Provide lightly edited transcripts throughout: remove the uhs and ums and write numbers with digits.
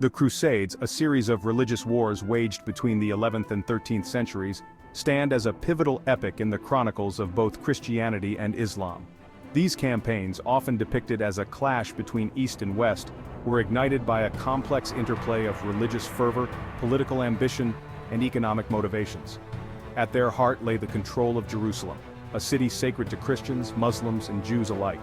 The Crusades, a series of religious wars waged between the 11th and 13th centuries, stand as a pivotal epoch in the chronicles of both Christianity and Islam. These campaigns, often depicted as a clash between East and West, were ignited by a complex interplay of religious fervor, political ambition, and economic motivations. At their heart lay the control of Jerusalem, a city sacred to Christians, Muslims, and Jews alike.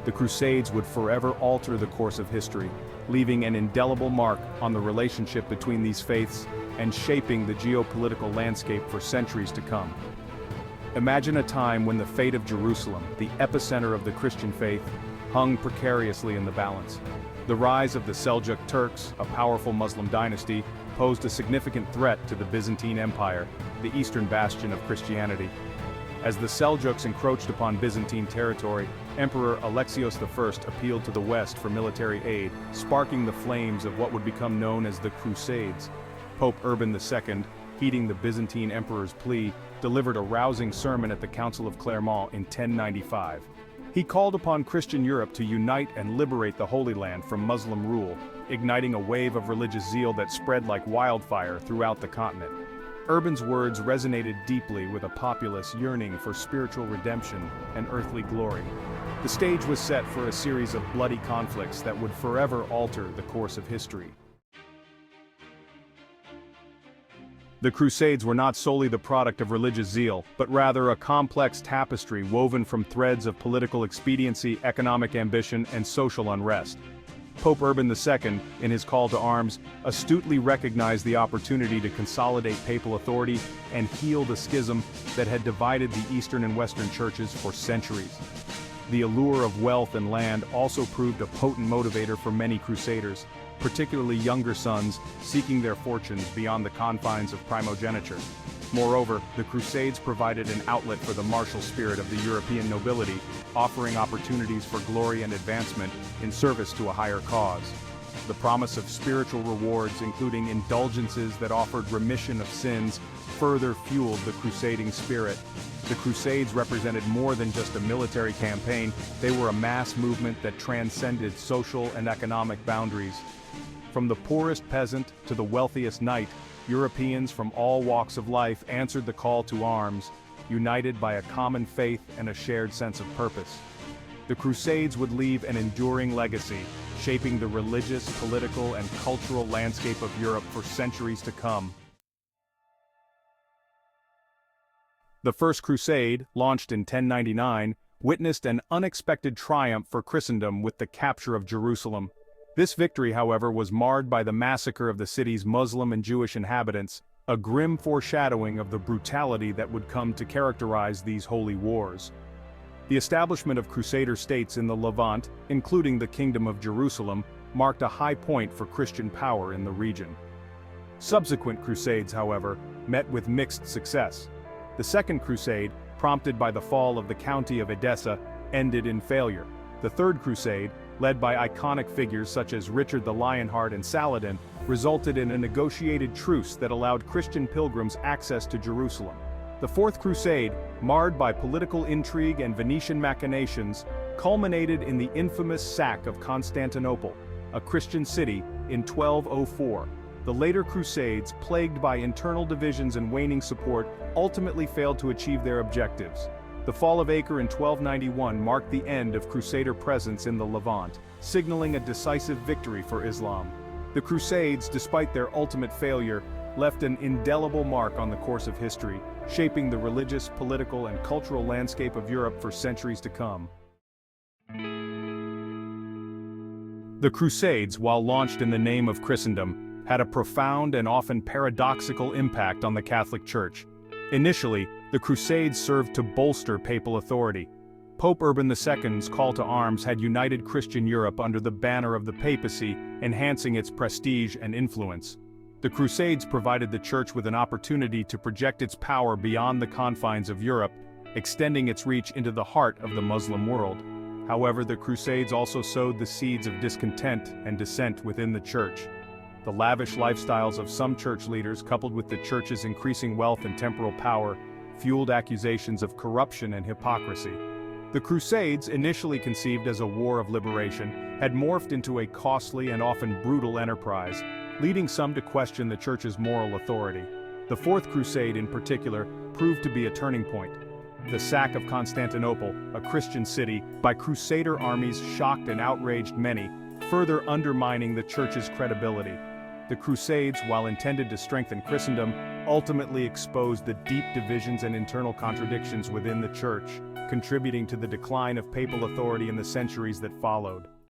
The Crusades would forever alter the course of history, leaving an indelible mark on the relationship between these faiths and shaping the geopolitical landscape for centuries to come. Imagine a time when the fate of Jerusalem, the epicenter of the Christian faith, hung precariously in the balance. The rise of the Seljuk Turks, a powerful Muslim dynasty, posed a significant threat to the Byzantine Empire, the eastern bastion of Christianity. As the Seljuks encroached upon Byzantine territory, Emperor Alexios I appealed to the West for military aid, sparking the flames of what would become known as the Crusades. Pope Urban II, heeding the Byzantine emperor's plea, delivered a rousing sermon at the Council of Clermont in 1095. He called upon Christian Europe to unite and liberate the Holy Land from Muslim rule, igniting a wave of religious zeal that spread like wildfire throughout the continent. Urban's words resonated deeply with a populace yearning for spiritual redemption and earthly glory. The stage was set for a series of bloody conflicts that would forever alter the course of history. The Crusades were not solely the product of religious zeal, but rather a complex tapestry woven from threads of political expediency, economic ambition, and social unrest. Pope Urban II, in his call to arms, astutely recognized the opportunity to consolidate papal authority and heal the schism that had divided the Eastern and Western churches for centuries. The allure of wealth and land also proved a potent motivator for many crusaders, particularly younger sons seeking their fortunes beyond the confines of primogeniture. Moreover, the Crusades provided an outlet for the martial spirit of the European nobility, offering opportunities for glory and advancement in service to a higher cause. The promise of spiritual rewards, including indulgences that offered remission of sins, further fueled the crusading spirit. The Crusades represented more than just a military campaign, they were a mass movement that transcended social and economic boundaries. From the poorest peasant to the wealthiest knight, Europeans from all walks of life answered the call to arms, united by a common faith and a shared sense of purpose. The Crusades would leave an enduring legacy, shaping the religious, political, and cultural landscape of Europe for centuries to come. The First Crusade, launched in 1099, witnessed an unexpected triumph for Christendom with the capture of Jerusalem. This victory, however, was marred by the massacre of the city's Muslim and Jewish inhabitants, a grim foreshadowing of the brutality that would come to characterize these holy wars. The establishment of Crusader states in the Levant, including the Kingdom of Jerusalem, marked a high point for Christian power in the region. Subsequent crusades, however, met with mixed success. The Second Crusade, prompted by the fall of the County of Edessa, ended in failure. The Third Crusade, led by iconic figures such as Richard the Lionheart and Saladin, resulted in a negotiated truce that allowed Christian pilgrims access to Jerusalem. The Fourth Crusade, marred by political intrigue and Venetian machinations, culminated in the infamous sack of Constantinople, a Christian city, in 1204. The later Crusades, plagued by internal divisions and waning support, ultimately failed to achieve their objectives. The fall of Acre in 1291 marked the end of Crusader presence in the Levant, signaling a decisive victory for Islam. The Crusades, despite their ultimate failure, left an indelible mark on the course of history, shaping the religious, political, and cultural landscape of Europe for centuries to come. The Crusades, while launched in the name of Christendom, had a profound and often paradoxical impact on the Catholic Church. Initially, the Crusades served to bolster papal authority. Pope Urban II's call to arms had united Christian Europe under the banner of the papacy, enhancing its prestige and influence. The Crusades provided the Church with an opportunity to project its power beyond the confines of Europe, extending its reach into the heart of the Muslim world. However, the Crusades also sowed the seeds of discontent and dissent within the Church. The lavish lifestyles of some church leaders, coupled with the Church's increasing wealth and temporal power, fueled accusations of corruption and hypocrisy. The Crusades, initially conceived as a war of liberation, had morphed into a costly and often brutal enterprise, leading some to question the Church's moral authority. The Fourth Crusade, in particular, proved to be a turning point. The sack of Constantinople, a Christian city, by Crusader armies shocked and outraged many, further undermining the Church's credibility. The Crusades, while intended to strengthen Christendom, ultimately exposed the deep divisions and internal contradictions within the Church, contributing to the decline of papal authority in the centuries that followed.